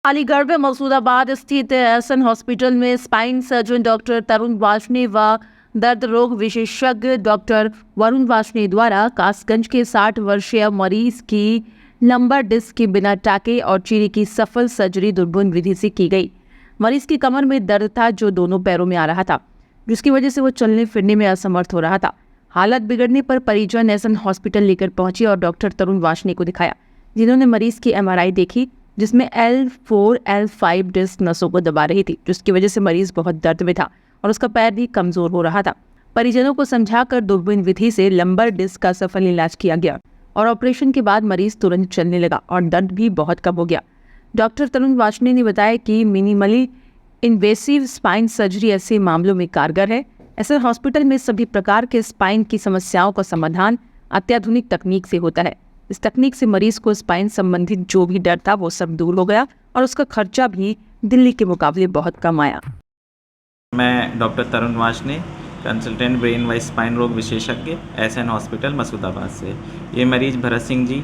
अलीगढ़ में मसूदाबाद स्थित SN hospital में स्पाइन सर्जन डॉक्टर तरुण वार्ष्णेय व दर्द रोग विशेषज्ञ डॉक्टर वरुण वार्ष्णेय द्वारा कासगंज के 60 वर्षीय मरीज की लंबर डिस्क की बिना टाके और चीरे की सफल सर्जरी दूरबीन विधि से की गई। मरीज की कमर में दर्द था जो दोनों पैरों में आ रहा था, जिसकी वजह से वो चलने फिरने में असमर्थ हो रहा था। हालत बिगड़ने पर परिजन एसएन हॉस्पिटल लेकर पहुंचे और डॉक्टर तरुण वार्ष्णेय को दिखाया, जिन्होंने मरीज की एमआरआई देखी, जिसमें L4 L5 डिस्क नसों को दबा रही थी, जिसकी वजह से मरीज बहुत दर्द में था और उसका पैर भी कमजोर हो रहा था। परिजनों को समझाकर दूरबीन विधि से लंबर डिस्क का सफल इलाज किया गया और ऑपरेशन के बाद मरीज तुरंत चलने लगा और दर्द भी बहुत कम हो गया। डॉक्टर तरुण वार्ष्णेय ने बताया कि मिनिमली इन्वेसिव स्पाइन सर्जरी ऐसे मामलों में कारगर है। ऐसे हॉस्पिटल में सभी प्रकार के स्पाइन की समस्याओं का समाधान अत्याधुनिक तकनीक से होता है। इस तकनीक से मरीज को स्पाइन संबंधित जो भी डर था वो सब दूर हो गया और उसका खर्चा भी दिल्ली के मुकाबले बहुत कम आया। मैं डॉक्टर तरुण वार्ष्णेय, कंसल्टेंट ब्रेन व स्पाइन रोग विशेषज्ञ, एसएन हॉस्पिटल मसूदाबाद से। ये मरीज भरत सिंह जी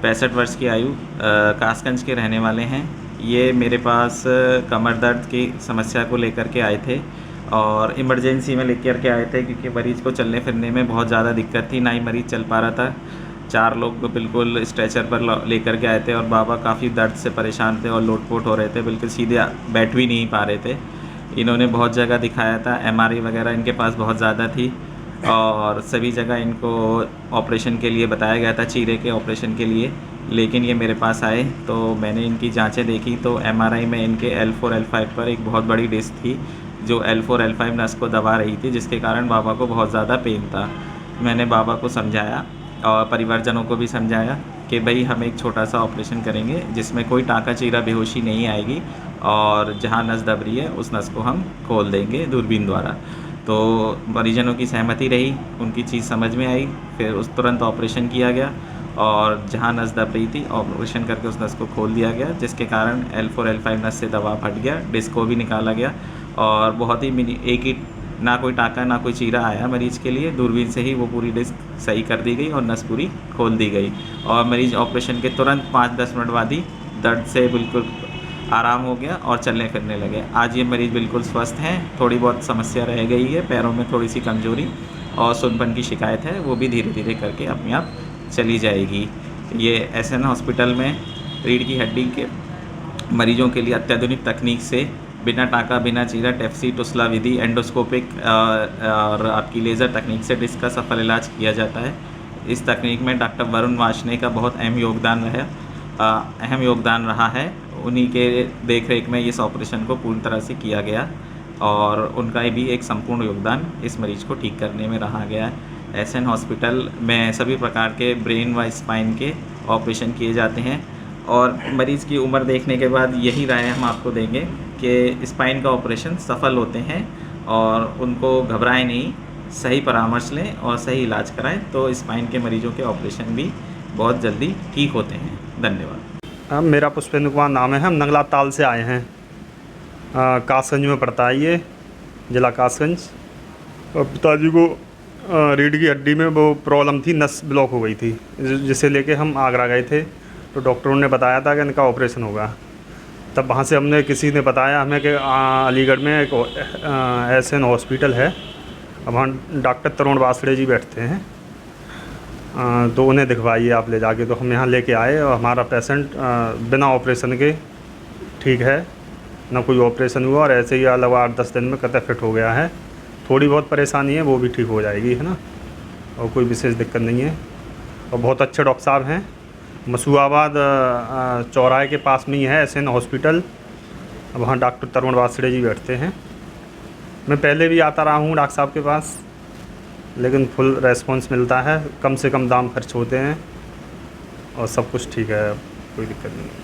65 वर्ष की आयु, कासगंज के रहने वाले हैं। ये मेरे पास कमर दर्द की समस्या को लेकर के आए थे और इमरजेंसी में लेकर के आए थे क्योंकि मरीज़ को चलने फिरने में बहुत ज़्यादा दिक्कत थी, ना ही मरीज़ चल पा रहा था। 4 लोग बिल्कुल स्ट्रेचर पर लेकर के आए थे और बाबा काफ़ी दर्द से परेशान थे और लोटपोट हो रहे थे, बिल्कुल सीधे बैठ भी नहीं पा रहे थे। इन्होंने बहुत जगह दिखाया था, एमआरआई वगैरह इनके पास बहुत ज़्यादा थी और सभी जगह इनको ऑपरेशन के लिए बताया गया था, चीरे के ऑपरेशन के लिए। लेकिन ये मेरे पास आए तो मैंने इनकी जांचें देखी तो एमआरआई में इनके L4 L5 पर एक बहुत बड़ी डिस्क थी जो L4 L5 नस को दबा रही थी, जिसके कारण बाबा को बहुत ज़्यादा पेन था। मैंने बाबा को समझाया और परिवारजनों को भी समझाया कि भाई हम एक छोटा सा ऑपरेशन करेंगे जिसमें कोई टाँका चीरा बेहोशी नहीं आएगी और जहाँ नस दब रही है उस नस को हम खोल देंगे दूरबीन द्वारा। तो परिजनों की सहमति रही, उनकी चीज़ समझ में आई, फिर उस तुरंत ऑपरेशन किया गया और जहाँ नस दब रही थी ऑपरेशन करके उस नस को खोल दिया गया, जिसके कारण L4 L5 नस से दबाव हट गया, डिस्क को भी निकाला गया और बहुत ही एक ही ना कोई टाँका ना कोई चीरा आया मरीज़ के लिए। दूरबीन से ही वो पूरी डिस्क सही कर दी गई और नस पूरी खोल दी गई और मरीज़ ऑपरेशन के तुरंत 5-10 मिनट बाद ही दर्द से बिल्कुल आराम हो गया और चलने फिरने लगे। आज ये मरीज़ बिल्कुल स्वस्थ हैं। थोड़ी बहुत समस्या रह गई है, पैरों में थोड़ी सी कमज़ोरी और सुनपन की शिकायत है, वो भी धीरे धीरे करके अपने आप चली जाएगी। ये एसएन हॉस्पिटल में रीढ़ की हड्डी के मरीजों के लिए अत्याधुनिक तकनीक से बिना टाँका बिना चीरा टेप्सी टुस्ला विधि एंडोस्कोपिक और आपकी लेज़र तकनीक से डिस्क का सफल इलाज किया जाता है। इस तकनीक में डॉक्टर वरुण वार्ष्णेय का बहुत अहम योगदान रहा है। उन्हीं के देख रेख में इस ऑपरेशन को पूर्ण तरह से किया गया और उनका भी एक संपूर्ण योगदान इस मरीज़ को ठीक करने में रहा गया है। एसएन हॉस्पिटल में सभी प्रकार के ब्रेन व स्पाइन के ऑपरेशन किए जाते हैं और मरीज़ की उम्र देखने के बाद यही राय हम आपको देंगे कि स्पाइन का ऑपरेशन सफल होते हैं और उनको घबराएं नहीं, सही परामर्श लें और सही इलाज कराएं तो स्पाइन के मरीजों के ऑपरेशन भी बहुत जल्दी ठीक होते हैं। धन्यवाद। मेरा पुष्पेंद्र कुमार नाम है। हम नंगला ताल से आए हैं। कासगंज में पड़ता है ये, ज़िला कासगंज। और पिताजी को रीढ़ की हड्डी में वो प्रॉब्लम थी, नस ब्लॉक हो गई थी, जिसे लेके हम आगरा गए थे तो डॉक्टरों ने बताया था कि इनका ऑपरेशन होगा। तब वहाँ से हमने किसी ने बताया हमें कि अलीगढ़ में एक एसएन हॉस्पिटल है, अब वहाँ डॉक्टर तरुण वार्ष्णेय जी बैठते हैं, तो उन्हें दिखवाइए आप ले जाके। तो हम यहाँ लेके आए और हमारा पेशेंट बिना ऑपरेशन के ठीक है, ना कोई ऑपरेशन हुआ और ऐसे ही लगभग 8-10 दिन में कतई फिट हो गया है। थोड़ी बहुत परेशानी है वो भी ठीक हो जाएगी, है ना, और कोई विशेष दिक्कत नहीं है। और बहुत अच्छे डॉक्टर साहब हैं। मसूदाबाद चौराहे के पास में ही है एसएन हॉस्पिटल, वहाँ डॉक्टर तरुण वार्ष्णेय जी बैठते हैं। मैं पहले भी आता रहा हूँ डॉक्टर साहब के पास, लेकिन फुल रेस्पॉन्स मिलता है, कम से कम दाम खर्च होते हैं और सब कुछ ठीक है, कोई दिक्कत नहीं है।